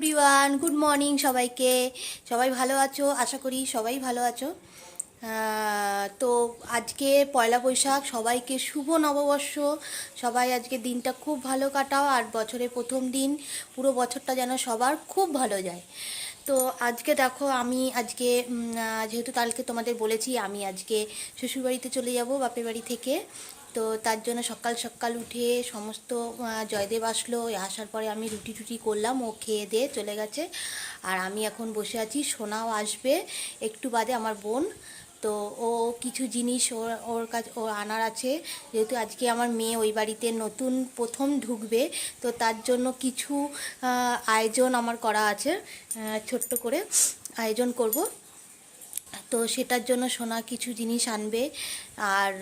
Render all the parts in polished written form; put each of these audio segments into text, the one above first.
Everyone, good morning সবাইকে। সবাই ভালো আছো? আশা করি সবাই ভালো আছো। তো আজকে পয়লা বৈশাখ, সবাইকে শুভ নববর্ষ। সবাই আজকে দিনটা খুব ভালো কাটাও, আর বছরের প্রথম দিন, পুরো বছরটা যেন সবার খুব ভালো যায়। তো আজকে দেখো, আমি আজকে যেহেতু কালকে তোমাদের বলেছি আমি আজকে শ্বশুরবাড়িতে চলে যাব বাপের বাড়ি থেকে। তো তার জন্য সকাল সকাল উঠে সমস্ত জয়দেব আসলো, আসার পরে আমি রুটি টুটি করলাম, ও খেয়ে দিয়ে চলে গেছে। আর আমি এখন বসে আছি, সোনাও আসবে একটু বাদে, আমার বোন। তো ও কিছু জিনিস ওর কাছে ওর আনার আছে, যেহেতু আজকে আমার মেয়ে ওই বাড়িতে নতুন প্রথম ঢুকবে। তো তার জন্য কিছু আয়োজন আমার করা আছে, ছোট্ট করে আয়োজন করব। তো সেটার জন্য সোনা কিছু জিনিস আনবে। আর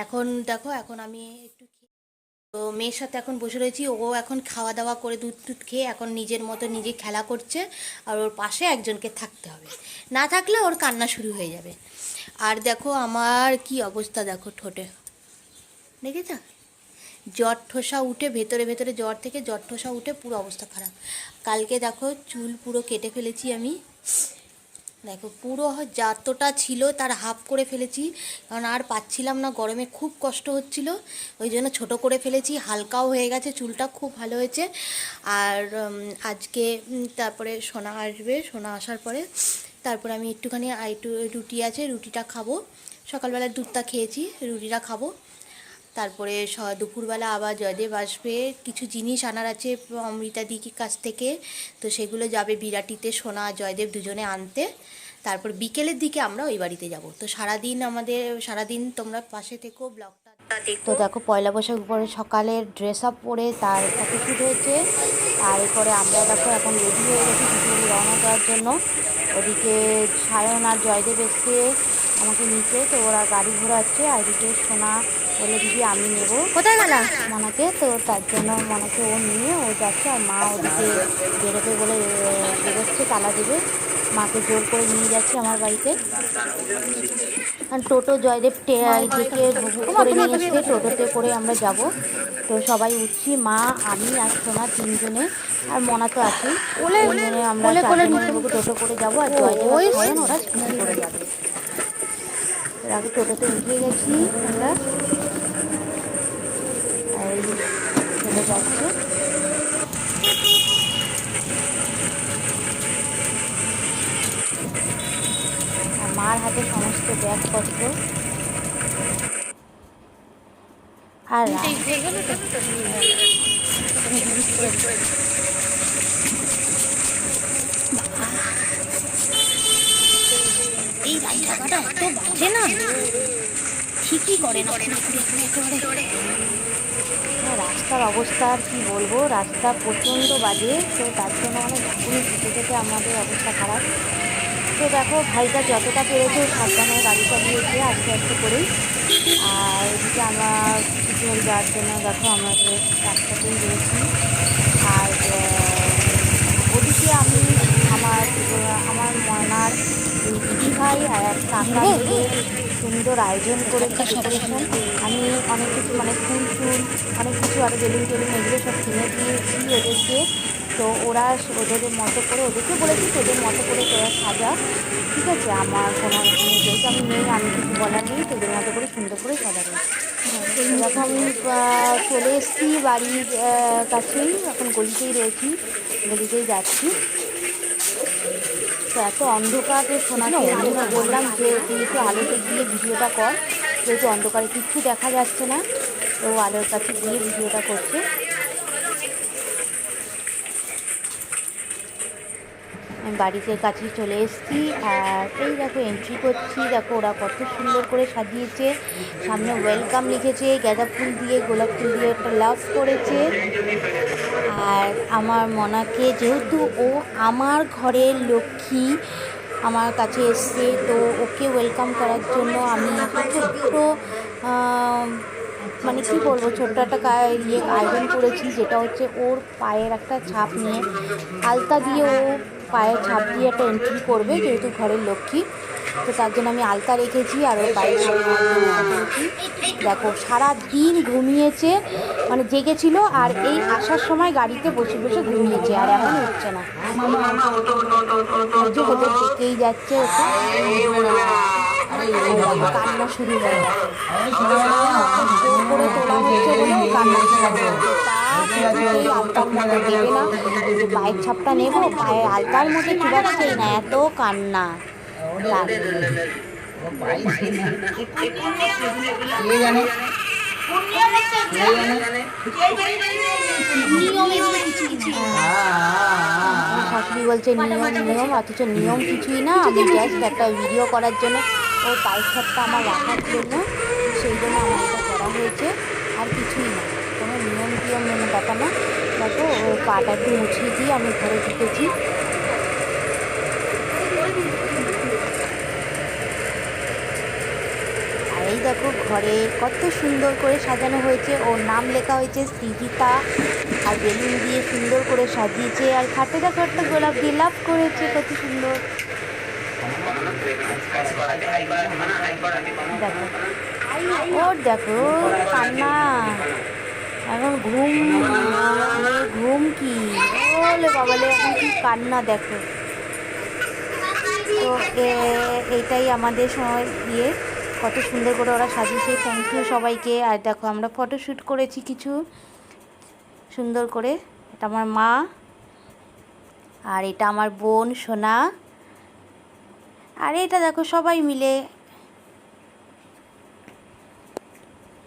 এখন দেখো, এখন আমি একটু তো মেয়ের সাথে এখন বসে রয়েছি। ও এখন খাওয়া দাওয়া করে দুধ টুধ খেয়ে এখন নিজের মতো নিজে খেলা করছে। আর ওর পাশে একজনকে থাকতে হবে, না থাকলে ওর কান্না শুরু হয়ে যাবে। আর দেখো আমার কি অবস্থা, দেখো ঠোঁটে দেখেছ, জ্বর ঠোসা উঠে, ভেতরে ভেতরে জ্বর থেকে জ্বর ঠোসা উঠে পুরো অবস্থা খারাপ। কালকে দেখো চুল পুরো কেটে ফেলেছি আমি, দেখো পুরো যতটা ছিল তার হাফ করে ফেলেছি, কারণ আর পাচ্ছিলাম না, গরমে খুব কষ্ট হচ্ছিল, ওই জন্য ছোটো করে ফেলেছি। হালকাও হয়ে গেছে চুলটা, খুব ভালো হয়েছে। আর আজকে তারপরে সোনা আসবে, সোনা আসার পরে তারপরে আমি একটুখানি রুটি আছে, রুটিটা খাবো। সকালবেলা দুধটা খেয়েছি, রুটিটা খাবো। তারপরে দুপুরবেলা আবার জয়দেব আসবে, কিছু জিনিস আনার আছে অমৃতা দিদির কাছ থেকে। তো সেগুলো যাবে বিরাটিতে, সোনা জয়দেব দুজনে আনতে। তারপর বিকেলের দিকে আমরা ওই বাড়িতে যাব। তো সারাদিন তোমরা পাশে থেকো, ব্লগটা তো দেখো। পয়লা বৈশাখ পরে সকালের ড্রেস আপ পরে তার ফটোশ্যুট হয়েছে। আর এরপরে আমরা দেখো এখন রেডি হয়ে গেছি দুপুরে রওনা দেওয়ার জন্য। ওদিকে সায়ন আর জয়দেব এসছে আমাকে নিতে, তো ওরা গাড়ি ঘোরাচ্ছে। আর এদিকে সোনা বলে দিদি আমি নেব, কোথায় গেল মনাকে, তো তার জন্য মনাকে ও নিয়ে ও যাচ্ছে। আর মা ওদিকে বেরোবে বলে বেরোচ্ছে, তালা দেবে। মাকে জোর করে নিয়ে যাচ্ছে আমার বাড়িতে। আর টোটো জয়দেব ডেকে বুক করে নিয়ে এসছে, টোটোতে করে আমরা যাব। তো সবাই উঠছি, মা আমি আর সোনা তিনজনে, আর মনা তো আছেই, তিনজনে আমরা চারজনে টোটো করে যাবো। আর জয়দেব আর সায়ন ওরা স্কুটি করে যাবে। এর আগে টোটোতে উঠে গেছি আমরা, আর চলে যাচ্ছে। আর মার হাতে সমস্ত ব্যাগপত্র। আর এই রাস্তাটা এত বাজে না, ঠিকই করে না। রাস্তার অবস্থা আর কি বলবো, রাস্তা প্রচণ্ড বাজে। তো তার জন্য অনেক ঝাঁকুনি খেতে খেতে আমাদের অবস্থা খারাপ। তো দেখো ভাইটা যতটা পেরেছে সাবধানে গাড়ি চালিয়েছে আস্তে আস্তে করেই। আর এদিকে আমরা কিছু যাওয়ার জন্য দেখো আমাদের রাস্তাতেই রয়েছি। আর ওদিকে আমি আমার আমার মনার দিদি ভাই আর এক কাকা মিলে সুন্দর আয়োজন করেছি ডেকোরেশন। আমি অনেক কিছু মানে ফুল টুল অনেক কিছু আর বেলুন টেলুন এগুলো সব কিনে দিয়েছি ওদেরকে। তো ওরা ওদের মতো করে, ওদেরকে বলেছি তোদের মতো করে তোরা সাজা, ঠিক আছে। আমার কোনো যেহেতু আমি নেই, আমি কিছু বলার নেই, তোদের মতো করে সুন্দর করে সাজাবো। দেখো আমি চলে এসেছি বাড়ির কাছেই, এখন গলিতেই রয়েছি, গলিতেই যাচ্ছি। তো এত অন্ধকারে সোনাকে আমি বললাম যে তুই একটু আলোতে গিয়ে ভিডিওটা কর, যেহেতু অন্ধকারে কিচ্ছু দেখা যাচ্ছে না। তো আলোর কাছে গিয়ে ভিডিওটা করছে। আমি বাড়িতে কাছে চলে এসেছি। আর এই দেখো এন্ট্রি করছি, দেখো ওরা কত সুন্দর করে সাজিয়েছে, সামনে ওয়েলকাম লিখেছে, গাঁদা ফুল দিয়ে গোলাপ ফুল দিয়ে একটা লাভ করেছে। আর আমার মনাকে, যেহেতু ও আমার ঘরের লক্ষ্মী, আমার কাছে এসছে, তো ওকে ওয়েলকাম করার জন্য আমি একটা ছোট্ট মানে কী বলবো, ছোট্ট একটা আয়োজন করেছি, যেটা হচ্ছে ওর পায়ের একটা ছাপ নিয়ে, আলতা দিয়ে ও পায়ের ছাপ দিয়ে একটা এন্ট্রি করবে, যেহেতু ঘরের লক্ষ্মী। তো তার জন্য আমি আলতা রেখেছি আর ওর বাইরে করেছি। দেখো সারা দিন ঘুমিয়েছে, মানে জেগেছিল, আর এই আসার সময় গাড়িতে বসে বসে ঘুমিয়েছে, আর এখন উঠছে না, যে হতে থেকেই যাচ্ছে ওকে। কান্না শুরু হয়ে গেছে, জোর করে তোলা হচ্ছে বলে ও কান্না শুরু হয়ে গেছে। কিছুতেই আলতার মধ্যে দেবে না, পায়ের ছাপটা নেবো, পায়ের আলতার মধ্যে চুবাচ্ছেই না, এত কান্না। শাশুড়ি বলছে নিয়ম নিয়ম, অথচ নিয়ম কিছুই না, আমি জাস্ট একটা ভিডিও করার জন্য ওর পায়ের ছাপটা আমার রাখার জন্য, সেই জন্য আমার এটা করা হয়েছে, আর কিছুই না, কোনো নিয়ম টিয়ম মেনে কথা না। দেখো ওর পাটা একটু মুছিয়ে দিয়ে আমি ঘরে ঢুকেছি। আর এই দেখো ঘরে কত সুন্দর করে সাজানো হয়েছে, ওর নাম লেখা হয়েছে সৃজিতা, আর বেলুন দিয়ে সুন্দর করে সাজিয়েছে, আর খাটে দেখো একটা গোলাপ দিয়ে লাভ করেছে, কত সুন্দর। দেখো ওর দেখো কান্না, এখন ঘুম, ঘুম কি বলে বাবালে, এখন কি কান্না দেখো। তো এইটাই আমাদের সময় ইয়ে, কত সুন্দর করে ওরা সাজিয়েছে, থ্যাংক ইউ সবাইকে। আর দেখো আমরা ফটোশ্যুট করেছি কিছু সুন্দর করে, এটা আমার মা, আর এটা আমার বোন সোনা, আর এটা দেখো সবাই মিলে